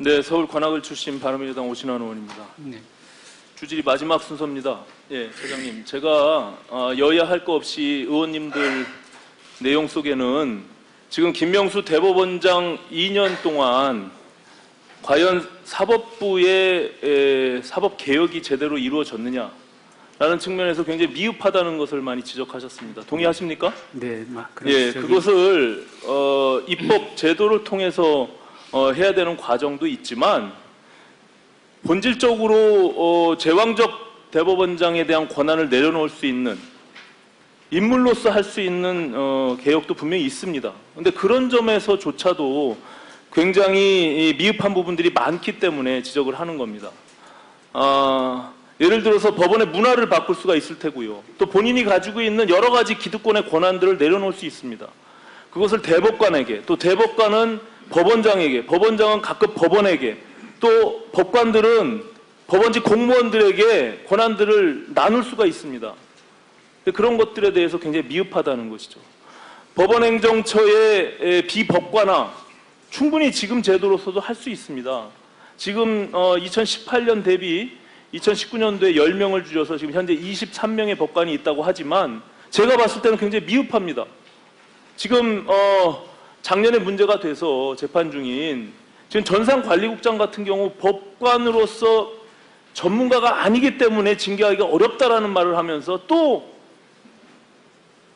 네, 서울 관악을 출신 바른미래당 오신환 의원입니다. 네. 주질이 마지막 순서입니다. 예, 회장님, 제가 여야 할 거 없이 의원님들 내용 속에는 지금 김명수 대법원장 2년 동안 과연 사법부의 사법 개혁이 제대로 이루어졌느냐라는 측면에서 굉장히 미흡하다는 것을 많이 지적하셨습니다. 동의하십니까? 네, 예, 그것을 입법 제도를 통해서 해야 되는 과정도 있지만 본질적으로 제왕적 대법원장에 대한 권한을 내려놓을 수 있는 인물로서 할 수 있는 개혁도 분명히 있습니다. 그런데 그런 점에서조차도 굉장히 미흡한 부분들이 많기 때문에 지적을 하는 겁니다. 예를 들어서 법원의 문화를 바꿀 수가 있을 테고요. 또 본인이 가지고 있는 여러 가지 기득권의 권한들을 내려놓을 수 있습니다. 그것을 대법관에게, 또 대법관은 법원장에게, 법원장은 각급 법원에게, 또 법관들은 법원직 공무원들에게 권한들을 나눌 수가 있습니다. 그런 것들에 대해서 굉장히 미흡하다는 것이죠. 법원행정처의 비법관화 충분히 지금 제도로서도 할 수 있습니다. 지금 2018년 대비 2019년도에 10명을 줄여서 지금 현재 23명의 법관이 있다고 하지만 제가 봤을 때는 굉장히 미흡합니다. 지금 작년에 문제가 돼서 재판 중인 지금 전산관리국장 같은 경우 법관으로서 전문가가 아니기 때문에 징계하기가 어렵다라는 말을 하면서 또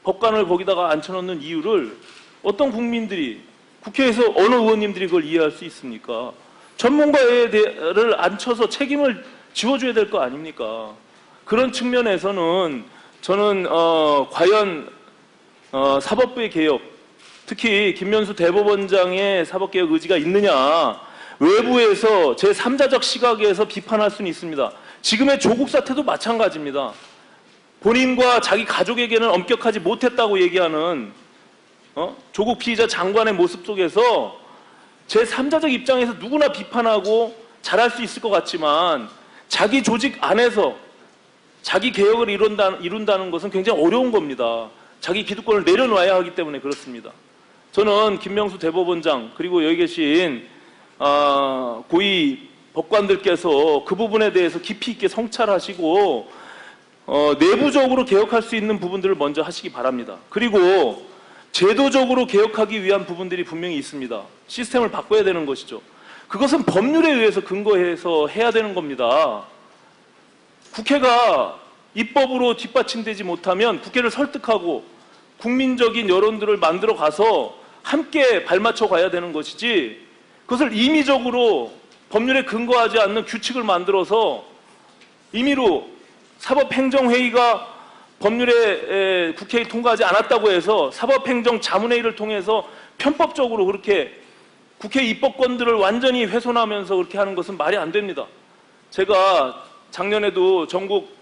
법관을 거기다가 앉혀놓는 이유를 어떤 국민들이, 국회에서 어느 의원님들이 그걸 이해할 수 있습니까? 전문가를 앉혀서 책임을 지워줘야 될 거 아닙니까? 그런 측면에서는 저는 과연 사법부의 개혁, 특히 김명수 대법원장의 사법개혁 의지가 있느냐, 외부에서 제3자적 시각에서 비판할 수는 있습니다. 지금의 조국 사태도 마찬가지입니다. 본인과 자기 가족에게는 엄격하지 못했다고 얘기하는 조국 피의자 장관의 모습 속에서 제3자적 입장에서 누구나 비판하고 잘할 수 있을 것 같지만 자기 조직 안에서 자기 개혁을 이룬다는 것은 굉장히 어려운 겁니다. 자기 기득권을 내려놔야 하기 때문에 그렇습니다. 저는 김명수 대법원장 그리고 여기 계신 고위 법관들께서 그 부분에 대해서 깊이 있게 성찰하시고 내부적으로 개혁할 수 있는 부분들을 먼저 하시기 바랍니다. 그리고 제도적으로 개혁하기 위한 부분들이 분명히 있습니다. 시스템을 바꿔야 되는 것이죠. 그것은 법률에 의해서 근거해서 해야 되는 겁니다. 국회가 입법으로 뒷받침되지 못하면 국회를 설득하고 국민적인 여론들을 만들어 가서 함께 발맞춰 가야 되는 것이지, 그것을 임의적으로 법률에 근거하지 않는 규칙을 만들어서 임의로 사법행정회의가 법률에 국회에 통과하지 않았다고 해서 사법행정자문회의를 통해서 편법적으로 그렇게 국회 입법권들을 완전히 훼손하면서 그렇게 하는 것은 말이 안 됩니다. 제가 작년에도 전국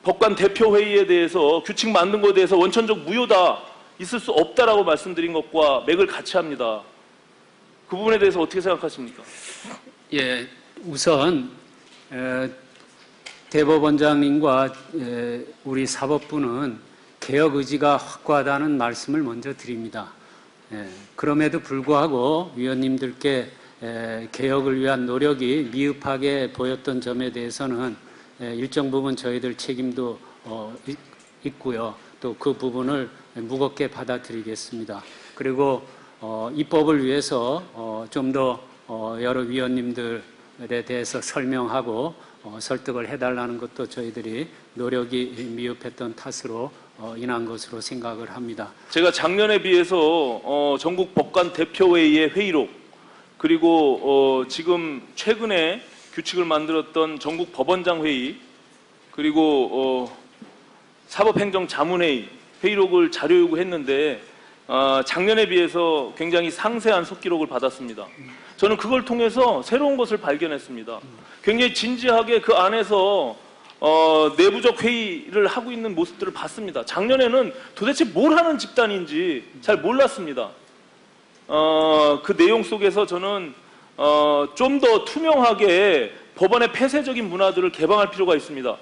법관 대표회의에 대해서 규칙 만든 것에 대해서 원천적 무효다, 있을 수 없다라고 말씀드린 것과 맥을 같이 합니다. 그 부분에 대해서 어떻게 생각하십니까? 예, 우선 대법원장님과 우리 사법부는 개혁 의지가 확고하다는 말씀을 먼저 드립니다. 그럼에도 불구하고 위원님들께 개혁을 위한 노력이 미흡하게 보였던 점에 대해서는 일정 부분 저희들 책임도 있고요. 또 그 부분을 무겁게 받아들이겠습니다. 그리고 입법을 위해서 좀 더 여러 위원님들에 대해서 설명하고 설득을 해달라는 것도 저희들이 노력이 미흡했던 탓으로 인한 것으로 생각을 합니다. 제가 작년에 비해서 전국 법관 대표회의의 회의록, 그리고 지금 최근에 규칙을 만들었던 전국 법원장 회의, 그리고 사법행정자문회의 회의록을 자료 요구했는데 작년에 비해서 굉장히 상세한 속기록을 받았습니다. 저는 그걸 통해서 새로운 것을 발견했습니다. 굉장히 진지하게 그 안에서 내부적 회의를 하고 있는 모습들을 봤습니다. 작년에는 도대체 뭘 하는 집단인지 잘 몰랐습니다. 그 내용 속에서 저는 좀 더 투명하게 법원의 폐쇄적인 문화들을 개방할 필요가 있습니다.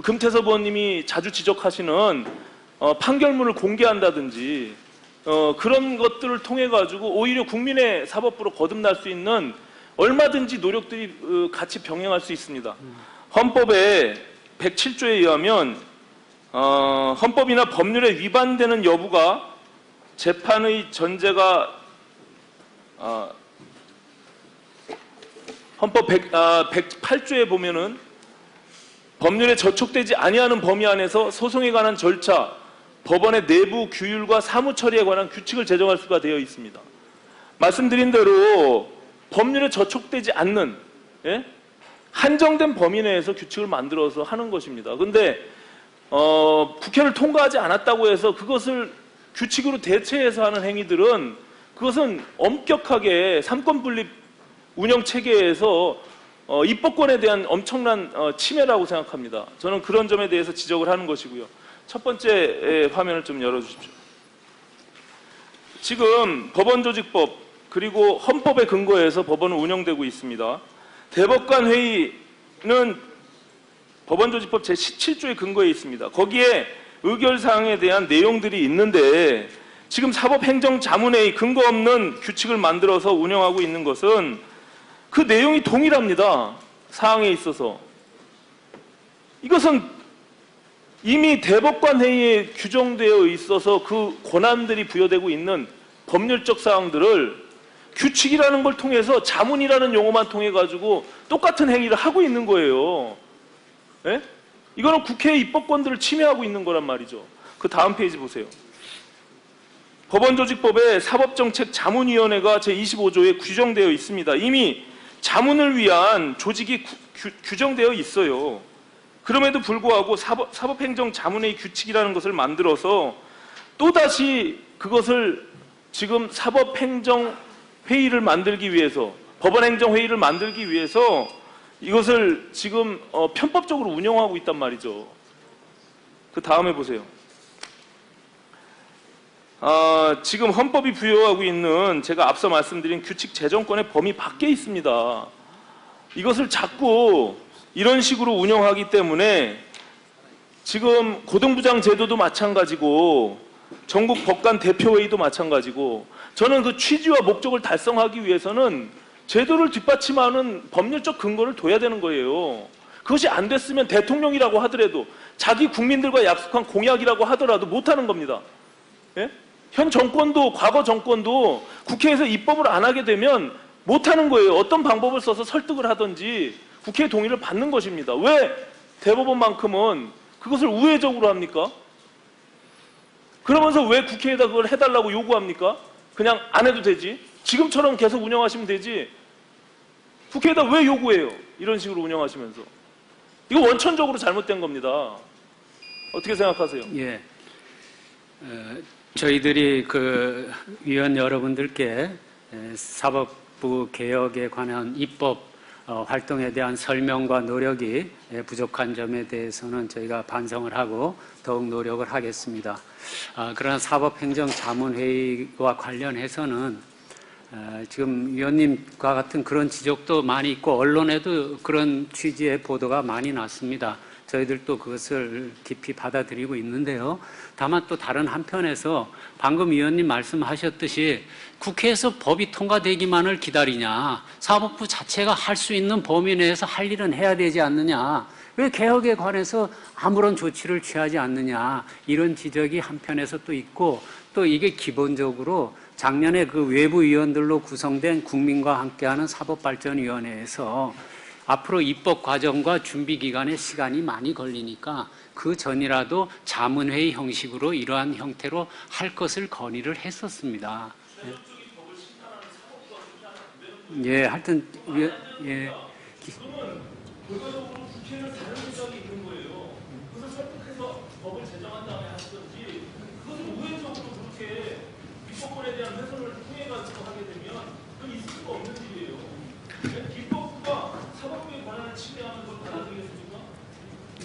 금태섭 의원님이 자주 지적하시는 판결문을 공개한다든지 그런 것들을 통해 가지고 오히려 국민의 사법부로 거듭날 수 있는 얼마든지 노력들이 같이 병행할 수 있습니다. 헌법의 107조에 의하면 헌법이나 법률에 위반되는 여부가 재판의 전제가 헌법 108조에 보면은 법률에 저촉되지 아니하는 범위 안에서 소송에 관한 절차, 법원의 내부 규율과 사무 처리에 관한 규칙을 제정할 수가 되어 있습니다. 말씀드린 대로 법률에 저촉되지 않는 한정된 범위 내에서 규칙을 만들어서 하는 것입니다. 그런데 국회를 통과하지 않았다고 해서 그것을 규칙으로 대체해서 하는 행위들은 그것은 엄격하게 삼권 분립 운영 체계에서 입법권에 대한 엄청난 침해라고 생각합니다. 저는 그런 점에 대해서 지적을 하는 것이고요. 첫 번째 화면을 좀 열어주십시오. 지금 법원조직법 그리고 헌법에 근거해서 법원은 운영되고 있습니다. 대법관 회의는 법원조직법 제17조에 근거해 있습니다. 거기에 의결사항에 대한 내용들이 있는데 지금 사법행정자문회의 근거 없는 규칙을 만들어서 운영하고 있는 것은 그 내용이 동일합니다. 사항에 있어서. 이것은 이미 대법관 회의에 규정되어 있어서 그 권한들이 부여되고 있는 법률적 사항들을 규칙이라는 걸 통해서 자문이라는 용어만 통해 가지고 똑같은 행위를 하고 있는 거예요. 예? 이거는 국회의 입법권들을 침해하고 있는 거란 말이죠. 그 다음 페이지 보세요. 법원조직법에 사법정책자문위원회가 제25조에 규정되어 있습니다. 이미 자문을 위한 조직이 규정되어 있어요. 그럼에도 불구하고 사법행정자문회의 규칙이라는 것을 만들어서 또다시 그것을 지금 사법행정회의를 만들기 위해서, 법원행정회의를 만들기 위해서 이것을 지금 편법적으로 운영하고 있단 말이죠. 그 다음에 보세요. 지금 헌법이 부여하고 있는 제가 앞서 말씀드린 규칙 제정권의 범위 밖에 있습니다. 이것을 자꾸 이런 식으로 운영하기 때문에 지금 고등부장 제도도 마찬가지고 전국 법관 대표회의도 마찬가지고 저는 그 취지와 목적을 달성하기 위해서는 제도를 뒷받침하는 법률적 근거를 둬야 되는 거예요. 그것이 안 됐으면 대통령이라고 하더라도 자기 국민들과 약속한 공약이라고 하더라도 못하는 겁니다. 예? 현 정권도 과거 정권도 국회에서 입법을 안 하게 되면 못하는 거예요. 어떤 방법을 써서 설득을 하든지 국회의 동의를 받는 것입니다. 왜 대법원만큼은 그것을 우회적으로 합니까? 그러면서 왜 국회에다 그걸 해달라고 요구합니까? 그냥 안 해도 되지. 지금처럼 계속 운영하시면 되지. 국회에다 왜 요구해요? 이런 식으로 운영하시면서. 이거 원천적으로 잘못된 겁니다. 어떻게 생각하세요? 예. 저희들이 그 위원 여러분들께 사법부 개혁에 관한 입법 활동에 대한 설명과 노력이 부족한 점에 대해서는 저희가 반성을 하고 더욱 노력을 하겠습니다. 그러나 사법행정자문회의와 관련해서는 지금 위원님과 같은 그런 지적도 많이 있고 언론에도 그런 취지의 보도가 많이 났습니다. 저희들도 그것을 깊이 받아들이고 있는데요. 다만 또 다른 한편에서 방금 위원님 말씀하셨듯이 국회에서 법이 통과되기만을 기다리냐, 사법부 자체가 할 수 있는 범위 내에서 할 일은 해야 되지 않느냐, 왜 개혁에 관해서 아무런 조치를 취하지 않느냐, 이런 지적이 한편에서 또 있고, 또 이게 기본적으로 작년에 그 외부 위원들로 구성된 국민과 함께하는 사법발전위원회에서 앞으로 입법 과정과 준비 기간에 시간이 많이 걸리니까 그 전이라도 자문회의 형식으로 이러한 형태로 할 것을 건의를 했었습니다. 예, 하여튼 예. 국회는 다른 생각이 있는 거예요. 그것을 설득해서 법을 제정한 다음에 하시든지 그것을 우회적으로 그렇게 입법권에 대한 훼손을 통해가지고 하게 되면 그건 있을 수가 없는 일이에요. 입법부가 사법부에 관한 침해하는 걸 받아들이겠습니까?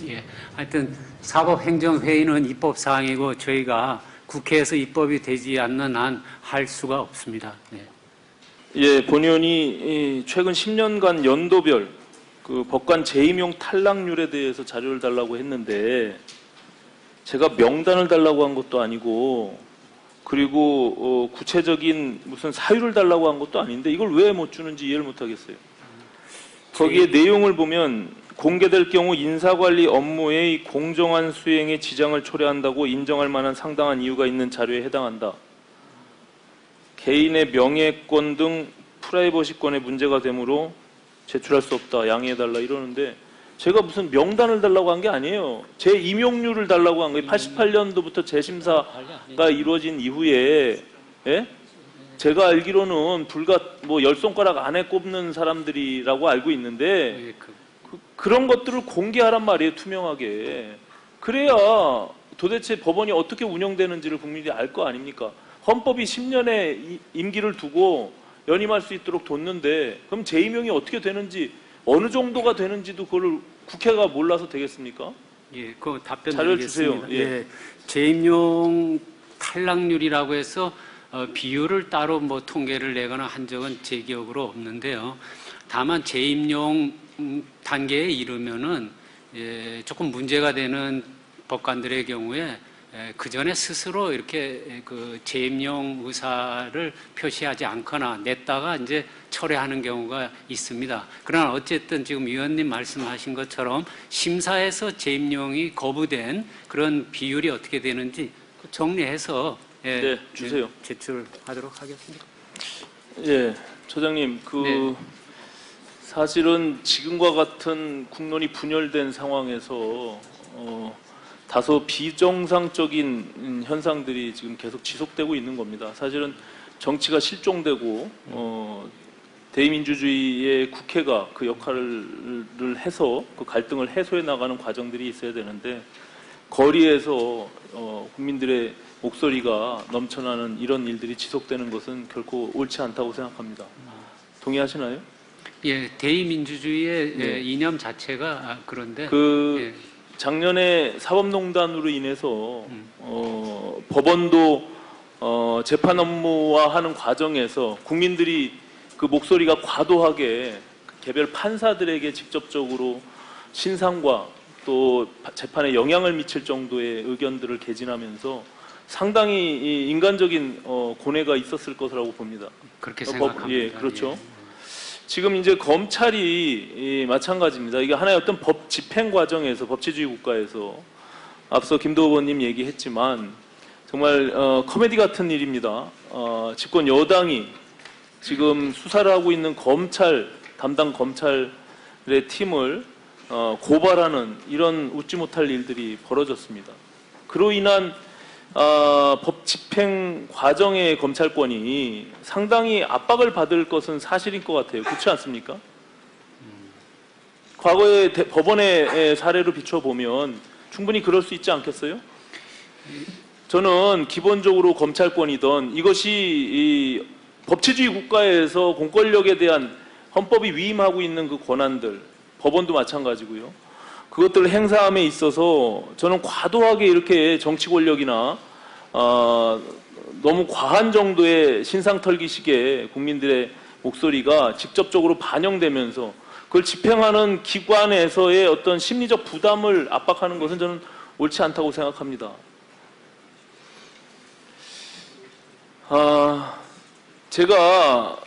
예, 하여튼 사법행정회의는 입법사항이고 저희가 국회에서 입법이 되지 않는 한 할 수가 없습니다. 예. 예, 본 의원이 최근 10년간 연도별 그 법관 재임용 탈락률에 대해서 자료를 달라고 했는데 제가 명단을 달라고 한 것도 아니고 그리고 구체적인 무슨 사유를 달라고 한 것도 아닌데 이걸 왜 못 주는지 이해를 못 하겠어요. 거기에 내용을 보면 공개될 경우 인사관리 업무의 공정한 수행에 지장을 초래한다고 인정할 만한 상당한 이유가 있는 자료에 해당한다. 개인의 명예권 등 프라이버시권에 문제가 되므로 제출할 수 없다. 양해해달라 이러는데 제가 무슨 명단을 달라고 한 게 아니에요. 제 임용률을 달라고 한 거예요. 88년도부터 재심사가 이루어진 이후에 예? 제가 알기로는 불과 뭐 10손가락 안에 꼽는 사람들이라고 알고 있는데 그런 것들을 공개하란 말이에요. 투명하게. 그래야 도대체 법원이 어떻게 운영되는지를 국민들이 알 거 아닙니까? 헌법이 10년의 임기를 두고 연임할 수 있도록 뒀는데 그럼 재임용이 어떻게 되는지 어느 정도가 되는지도 그걸 국회가 몰라서 되겠습니까? 예, 그 답변 자료를 드리겠습니다. 주세요. 예. 예, 재임용 탈락률이라고 해서 비율을 따로 뭐 통계를 내거나 한 적은 제 기억으로 없는데요. 다만 재임용 단계에 이르면은 조금 문제가 되는 법관들의 경우에 그 전에 스스로 이렇게 그 재임용 의사를 표시하지 않거나 냈다가 이제 철회하는 경우가 있습니다. 그러나 어쨌든 지금 위원님 말씀하신 것처럼 심사에서 재임용이 거부된 그런 비율이 어떻게 되는지 정리해서 네, 주세요. 제출하도록 하겠습니다. 예, 처장님, 네. 사실은 지금과 같은 국론이 분열된 상황에서 다소 비정상적인 현상들이 지금 계속 지속되고 있는 겁니다. 사실은 정치가 실종되고 대의민주주의의 국회가 그 역할을 해서 그 갈등을 해소해 나가는 과정들이 있어야 되는데 거리에서 국민들의 목소리가 넘쳐나는 이런 일들이 지속되는 것은 결코 옳지 않다고 생각합니다. 동의하시나요? 예, 대의민주주의의 네. 이념 자체가 그런데 작년에 사법농단으로 인해서 법원도 재판 업무화하는 과정에서 국민들이 그 목소리가 과도하게 개별 판사들에게 직접적으로 신상과 또 재판에 영향을 미칠 정도의 의견들을 개진하면서 상당히 이 인간적인 고뇌가 있었을 것이라고 봅니다. 그렇게 생각합니다. 예, 그렇죠. 지금 이제 검찰이 마찬가지입니다. 이게 하나의 어떤 법 집행 과정에서 법치주의 국가에서 앞서 김도우 의원님 얘기했지만 정말 코미디 같은 일입니다. 집권 여당이 지금 수사를 하고 있는 검찰 담당 검찰의 팀을 고발하는 이런 웃지 못할 일들이 벌어졌습니다. 그로 인한 법 집행 과정의 검찰권이 상당히 압박을 받을 것은 사실인 것 같아요. 그렇지 않습니까? 과거의 법원의 사례로 비춰보면 충분히 그럴 수 있지 않겠어요? 저는 기본적으로 검찰권이던 이것이 이 법치주의 국가에서 공권력에 대한 헌법이 위임하고 있는 그 권한들, 법원도 마찬가지고요. 그것들을 행사함에 있어서 저는 과도하게 이렇게 정치 권력이나 너무 과한 정도의 신상털기식의 국민들의 목소리가 직접적으로 반영되면서 그걸 집행하는 기관에서의 어떤 심리적 부담을 압박하는 것은 저는 옳지 않다고 생각합니다. 제가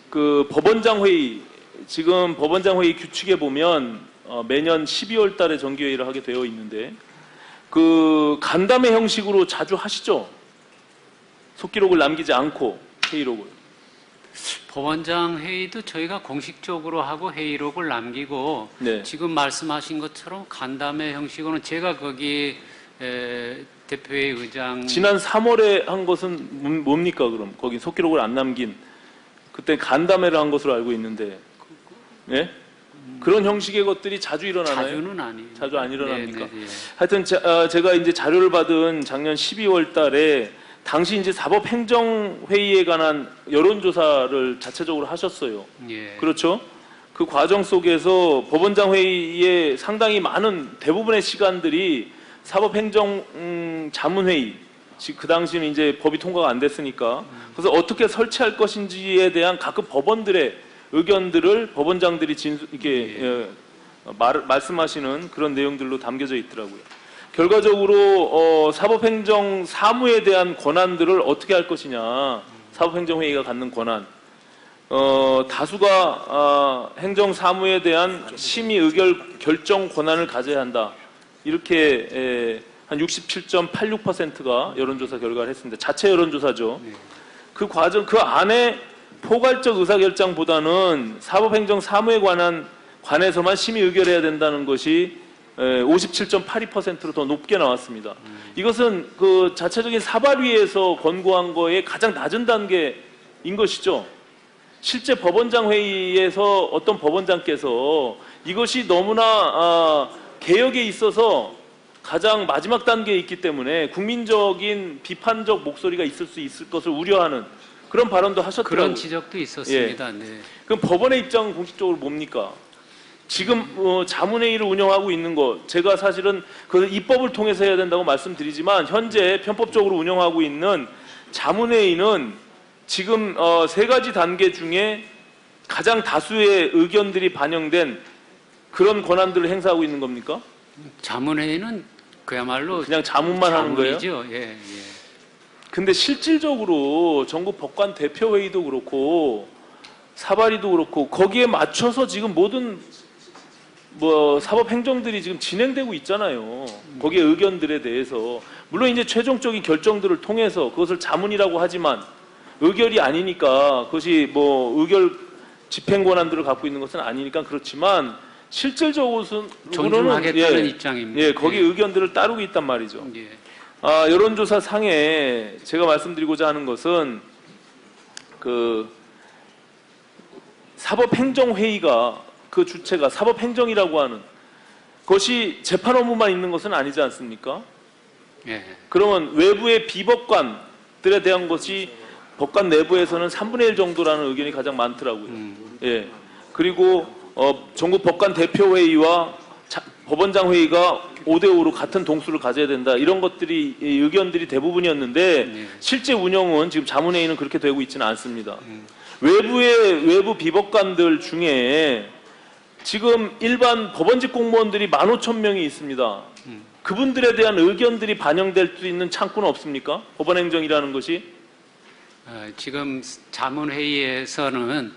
그 법원장 회의, 지금 법원장 회의 규칙에 보면 매년 12월 달에 정기회의를 하게 되어 있는데 그 간담회 형식으로 자주 하시죠? 속기록을 남기지 않고 회의록을. 법원장 회의도 저희가 공식적으로 하고 회의록을 남기고 네. 지금 말씀하신 것처럼 간담회 형식으로는 제가 거기 대표회의 의장 지난 3월에 한 것은 뭡니까 그럼? 거기 속기록을 안 남긴 그때 간담회를 한 것으로 알고 있는데 예? 그런 형식의 것들이 자주 일어나나요? 자주는 아니에요. 자주 안 일어납니까? 네. 하여튼 제가 이제 자료를 받은 작년 12월 달에 당시 이제 사법행정회의에 관한 여론조사를 자체적으로 하셨어요. 예. 그렇죠? 그 과정 속에서 법원장 회의에 상당히 많은 대부분의 시간들이 사법행정 자문회의, 그 당시는 이제 법이 통과가 안 됐으니까 그래서 어떻게 설치할 것인지에 대한 각급 법원들의 의견들을 법원장들이 이렇게 말씀하시는 그런 내용들로 담겨져 있더라고요. 결과적으로 사법행정 사무에 대한 권한들을 어떻게 할 것이냐, 사법행정회의가 갖는 권한, 다수가 행정사무에 대한 심의 의결 결정 권한을 가져야 한다. 이렇게 한 67.86%가 여론조사 결과를 했습니다. 자체 여론조사죠. 그 과정, 그 안에 포괄적 의사결정보다는 사법행정사무에 관해서만 심의 의결해야 된다는 것이 57.82%로 더 높게 나왔습니다. 이것은 그 자체적인 사발위에서 권고한 거에 가장 낮은 단계인 것이죠. 실제 법원장 회의에서 어떤 법원장께서 이것이 너무나 개혁에 있어서 가장 마지막 단계에 있기 때문에 국민적인 비판적 목소리가 있을 것을 우려하는 그런 발언도 하셨더라고요. 그런 지적도 있었습니다. 예. 네. 그럼 법원의 입장은 공식적으로 뭡니까? 지금 자문회의를 운영하고 있는 것, 제가 사실은 그 입법을 통해서 해야 된다고 말씀드리지만 현재 편법적으로 운영하고 있는 자문회의는 지금 세 가지 단계 중에 가장 다수의 의견들이 반영된 그런 권한들을 행사하고 있는 겁니까? 자문회의는 그야말로 그냥 자문만 하는 거예요? 자문이죠. 예, 예. 근데 실질적으로 전국 법관 대표회의도 그렇고 사발위도 그렇고 거기에 맞춰서 지금 모든 사법행정들이 지금 진행되고 있잖아요. 거기에 의견들에 대해서. 물론 이제 최종적인 결정들을 통해서 그것을 자문이라고 하지만 의결이 아니니까 그것이 의결 집행 권한들을 갖고 있는 것은 아니니까 그렇지만 실질적으로는 존중하겠다는 입장입니다. 예, 거기 의견들을 따르고 있단 말이죠. 예. 여론조사 상에 제가 말씀드리고자 하는 것은 그 사법행정회의가 그 주체가 사법행정이라고 하는 것이 재판 업무만 있는 것은 아니지 않습니까? 예. 그러면 외부의 비법관들에 대한 것이 법관 내부에서는 3분의 1 정도라는 의견이 가장 많더라고요. 예. 그리고 전국 법관 대표회의와 법원장 회의가 5대5로 같은 동수를 가져야 된다. 이런 것들이 의견들이 대부분이었는데 실제 운영은 지금 자문회의는 그렇게 되고 있지는 않습니다. 외부 비법관들 중에 지금 일반 법원직 공무원들이 15,000명이 있습니다. 그분들에 대한 의견들이 반영될 수 있는 창구는 없습니까? 법원행정이라는 것이? 지금 자문회의에서는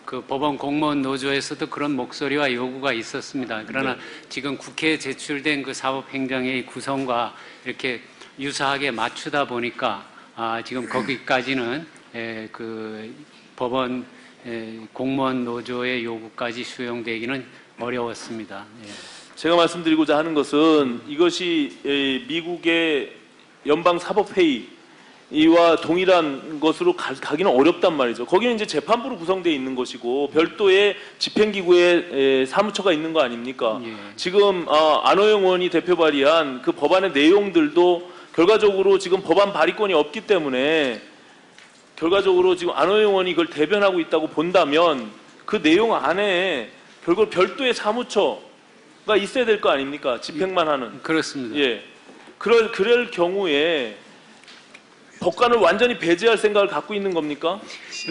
그 법원 공무원 노조에서도 그런 목소리와 요구가 있었습니다. 그러나 지금 국회에 제출된 그 사법행정의 구성과 이렇게 유사하게 맞추다 보니까 지금 거기까지는 그 법원 공무원 노조의 요구까지 수용되기는 어려웠습니다. 예. 제가 말씀드리고자 하는 것은 이것이 미국의 연방사법회의와 동일한 것으로 가기는 어렵단 말이죠. 거기는 이제 재판부로 구성되어 있는 것이고 별도의 집행기구의 사무처가 있는 거 아닙니까? 예. 지금 안호영 의원이 대표 발의한 그 법안의 내용들도 결과적으로 지금 법안 발의권이 없기 때문에 결과적으로 지금 안호영 의원이 그걸 대변하고 있다고 본다면 그 내용 안에 결국 별도의 사무처가 있어야 될 거 아닙니까? 집행만 하는. 그렇습니다. 예. 그럴 경우에 법관을 완전히 배제할 생각을 갖고 있는 겁니까?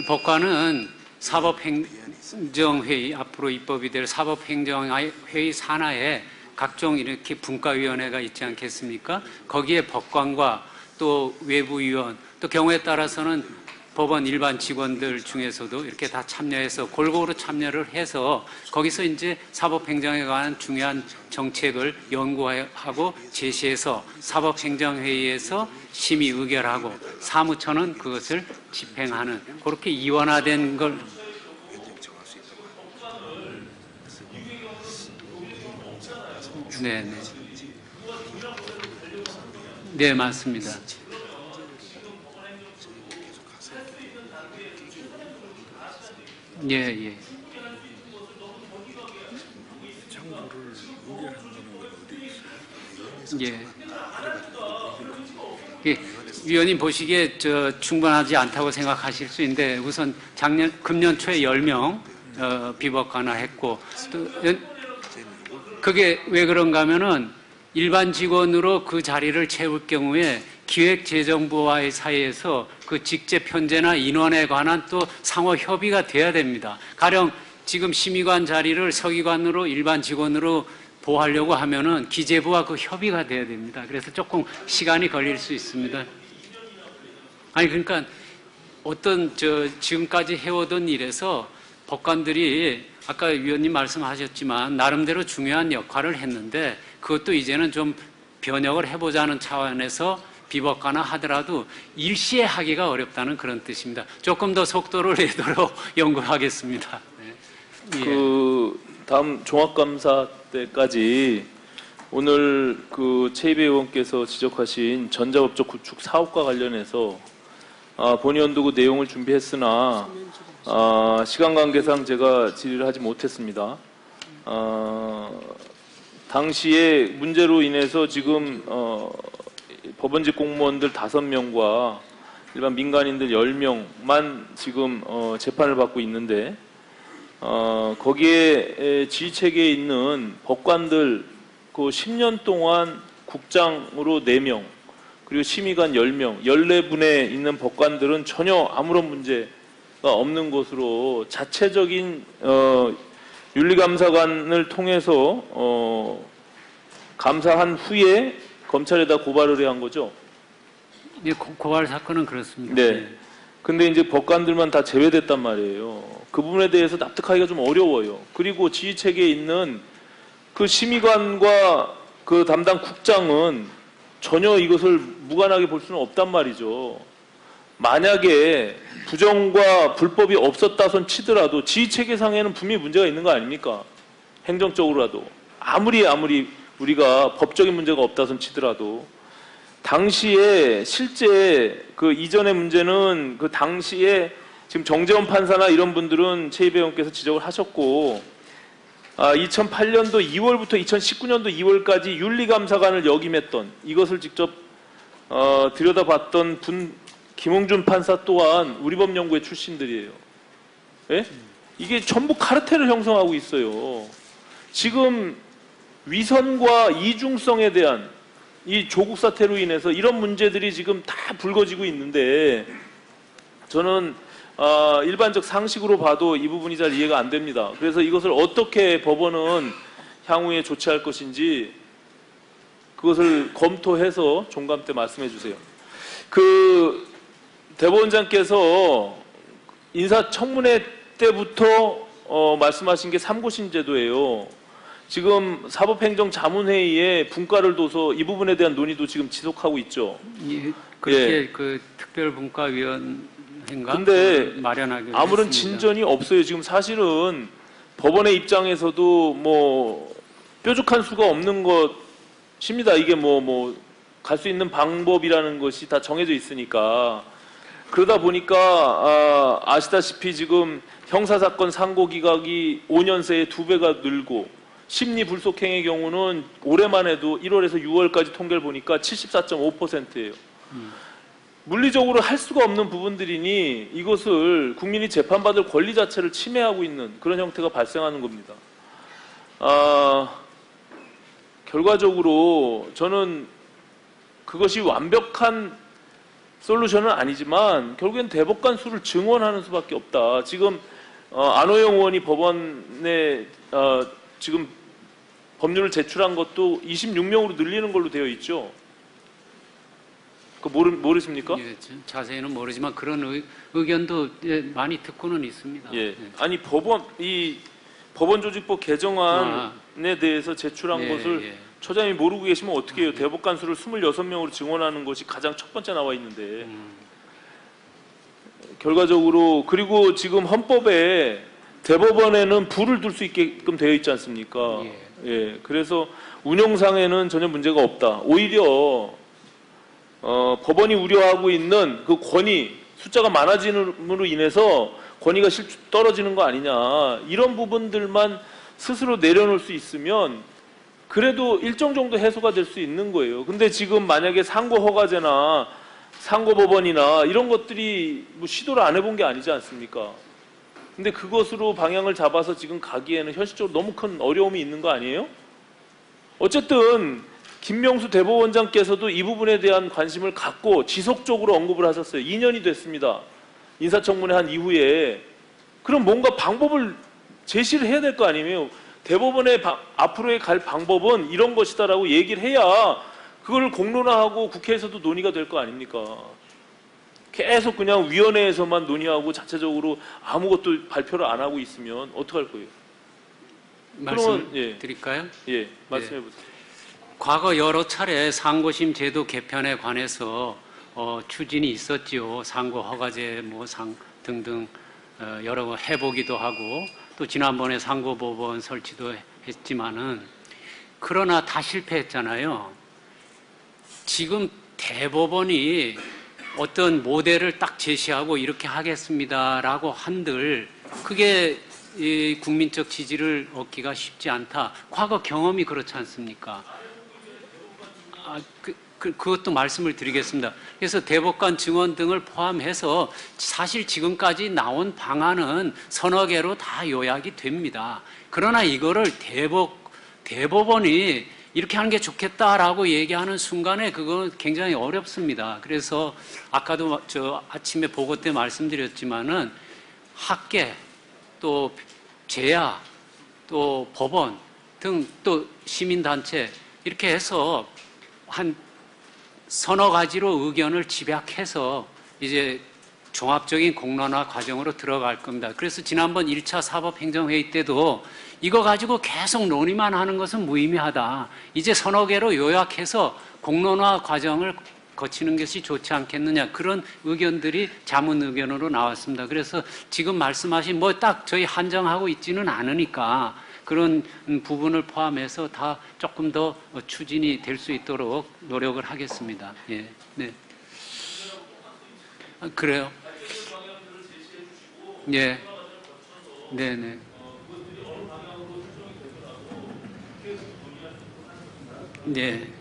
법관은 사법행정회의, 앞으로 입법이 될 사법행정회의 산하에 각종 이렇게 분과위원회가 있지 않겠습니까? 거기에 법관과 또 외부위원, 또 경우에 따라서는 법원 일반 직원들 중에서도 이렇게 다 참여해서 골고루 참여를 해서 거기서 이제 사법행정에 관한 중요한 정책을 연구하고 제시해서 사법행정회의에서 심의 의결하고 사무처는 그것을 집행하는 그렇게 이원화된 걸. 네, 네. 네, 맞습니다. 예, 예. 예. 예. 위원님 보시기에 충분하지 않다고 생각하실 수 있는데 우선 금년 초에 10명 비법관화했고 또 그게 왜 그런가 하면은 일반 직원으로 그 자리를 채울 경우에 기획재정부와의 사이에서 그 직제 편제나 인원에 관한 또 상호 협의가 돼야 됩니다. 가령 지금 심의관 자리를 서기관으로 일반 직원으로 보호하려고 하면은 기재부와 그 협의가 돼야 됩니다. 그래서 조금 시간이 걸릴 수 있습니다. 아니 그러니까 어떤 지금까지 해오던 일에서 법관들이 아까 위원님 말씀하셨지만 나름대로 중요한 역할을 했는데 그것도 이제는 좀 변혁을 해보자는 차원에서 비법관화 하더라도 일시에 하기가 어렵다는 그런 뜻입니다. 조금 더 속도를 내도록 연구하겠습니다. 네. 예. 그 다음 종합감사 때까지 오늘 그 최이배 의원께서 지적하신 전자법적 구축 사업과 관련해서 본의원도 그 내용을 준비했으나 시간 관계상 제가 질의를 하지 못했습니다. 당시에 문제로 인해서 지금 법원직 공무원들 5명과 일반 민간인들 10명만 지금 재판을 받고 있는데 거기에 지휘체계에 있는 법관들 그 10년 동안 국장으로 4명 그리고 심의관 10명 14분에 있는 법관들은 전혀 아무런 문제가 없는 것으로 자체적인 윤리감사관을 통해서 감사한 후에 검찰에다 고발을 해야 한 거죠. 예, 고발 사건은 그렇습니다. 네. 근데 이제 법관들만 다 제외됐단 말이에요. 그 부분에 대해서 납득하기가 좀 어려워요. 그리고 지휘체계에 있는 그 심의관과 그 담당 국장은 전혀 이것을 무관하게 볼 수는 없단 말이죠. 만약에 부정과 불법이 없었다손 치더라도 지휘체계상에는 분명히 문제가 있는 거 아닙니까? 행정적으로라도. 아무리 우리가 법적인 문제가 없다손 치더라도 당시에 실제 그 이전의 문제는 그 당시에 지금 정재원 판사나 이런 분들은 최이배 의원께서 지적을 하셨고 2008년도 2월부터 2019년도 2월까지 윤리감사관을 역임했던 이것을 직접 들여다봤던 김홍준 판사 또한 우리법연구회 출신들이에요. 예? 이게 전부 카르텔을 형성하고 있어요. 지금 위선과 이중성에 대한 이 조국 사태로 인해서 이런 문제들이 지금 다 불거지고 있는데 저는 일반적 상식으로 봐도 이 부분이 잘 이해가 안 됩니다. 그래서 이것을 어떻게 법원은 향후에 조치할 것인지 그것을 검토해서 종감 때 말씀해 주세요. 그 대법원장께서 인사청문회 때부터 말씀하신 게 삼고신 제도예요. 지금 사법행정자문회의에 분과를 둬서 이 부분에 대한 논의도 지금 지속하고 있죠. 예, 그렇게 예. 그 특별분과위원회인가 근데 마련하기로 아무런 했습니다. 진전이 없어요. 지금 사실은 법원의 입장에서도 뭐 뾰족한 수가 없는 것입니다. 이게 갈 수 있는 방법이라는 것이 다 정해져 있으니까. 그러다 보니까 아시다시피 지금 형사사건 상고기각이 5년 새에 2배가 늘고 심리불속행의 경우는 올해만 해도 1월에서 6월까지 통계를 보니까 74.5%예요. 물리적으로 할 수가 없는 부분들이니 이것을 국민이 재판받을 권리 자체를 침해하고 있는 그런 형태가 발생하는 겁니다. 결과적으로 저는 그것이 완벽한 솔루션은 아니지만 결국엔 대법관 수를 증원하는 수밖에 없다. 지금 안호영 의원이 법원에 지금 법률을 제출한 것도 26명으로 늘리는 걸로 되어 있죠. 모르십니까? 예, 자세히는 모르지만 그런 의견도 많이 듣고는 있습니다. 예. 예. 아니 법원조직법 개정안에 대해서 제출한 것을 처장님이 모르고 계시면 어떻게 해요? 대법관 수를 26명으로 증원하는 것이 가장 첫 번째 나와 있는데 결과적으로 그리고 지금 헌법에 대법원에는 부를 둘 수 있게끔 되어 있지 않습니까? 예. 그래서 운영상에는 전혀 문제가 없다. 오히려 법원이 우려하고 있는 그 권위 숫자가 많아짐으로 인해서 권위가 떨어지는 거 아니냐 이런 부분들만 스스로 내려놓을 수 있으면 그래도 일정 정도 해소가 될 수 있는 거예요. 근데 지금 만약에 상고허가제나 상고법원이나 이런 것들이 뭐 시도를 안 해본 게 아니지 않습니까? 근데 그것으로 방향을 잡아서 지금 가기에는 현실적으로 너무 큰 어려움이 있는 거 아니에요? 어쨌든 김명수 대법원장께서도 이 부분에 대한 관심을 갖고 지속적으로 언급을 하셨어요. 2년이 됐습니다. 인사청문회 한 이후에. 그럼 뭔가 방법을 제시를 해야 될 거 아니에요? 대법원의 앞으로의 갈 방법은 이런 것이다라고 얘기를 해야 그걸 공론화하고 국회에서도 논의가 될 거 아닙니까? 계속 그냥 위원회에서만 논의하고 자체적으로 아무것도 발표를 안 하고 있으면 어떡할 거예요? 말씀 예. 드릴까요? 예, 말씀해 보세요. 과거 여러 차례 상고심 제도 개편에 관해서 추진이 있었지요. 상고 허가제 등등 여러 거 해보기도 하고 또 지난번에 상고법원 설치도 했지만은 그러나 다 실패했잖아요. 지금 대법원이 어떤 모델을 딱 제시하고 이렇게 하겠습니다라고 한들 그게 이 국민적 지지를 얻기가 쉽지 않다. 과거 경험이 그렇지 않습니까? 그것도 말씀을 드리겠습니다. 그래서 대법관 증언 등을 포함해서 사실 지금까지 나온 방안은 서너 개로 다 요약이 됩니다. 그러나 이거를 대법원이 이렇게 하는 게 좋겠다라고 얘기하는 순간에 그건 굉장히 어렵습니다. 그래서 아까도 저 아침에 보고 때 말씀드렸지만은 학계 또 제야 또 법원 등 또 시민단체 이렇게 해서 한 서너 가지로 의견을 집약해서 이제 종합적인 공론화 과정으로 들어갈 겁니다. 그래서 지난번 1차 사법행정회의 때도 이거 가지고 계속 논의만 하는 것은 무의미하다. 이제 서너 개로 요약해서 공론화 과정을 거치는 것이 좋지 않겠느냐. 그런 의견들이 자문 의견으로 나왔습니다. 그래서 지금 말씀하신 딱 저희 한정하고 있지는 않으니까 그런 부분을 포함해서 다 조금 더 추진이 될 수 있도록 노력을 하겠습니다. 예, 네. 그래요? 예. 네네. 네.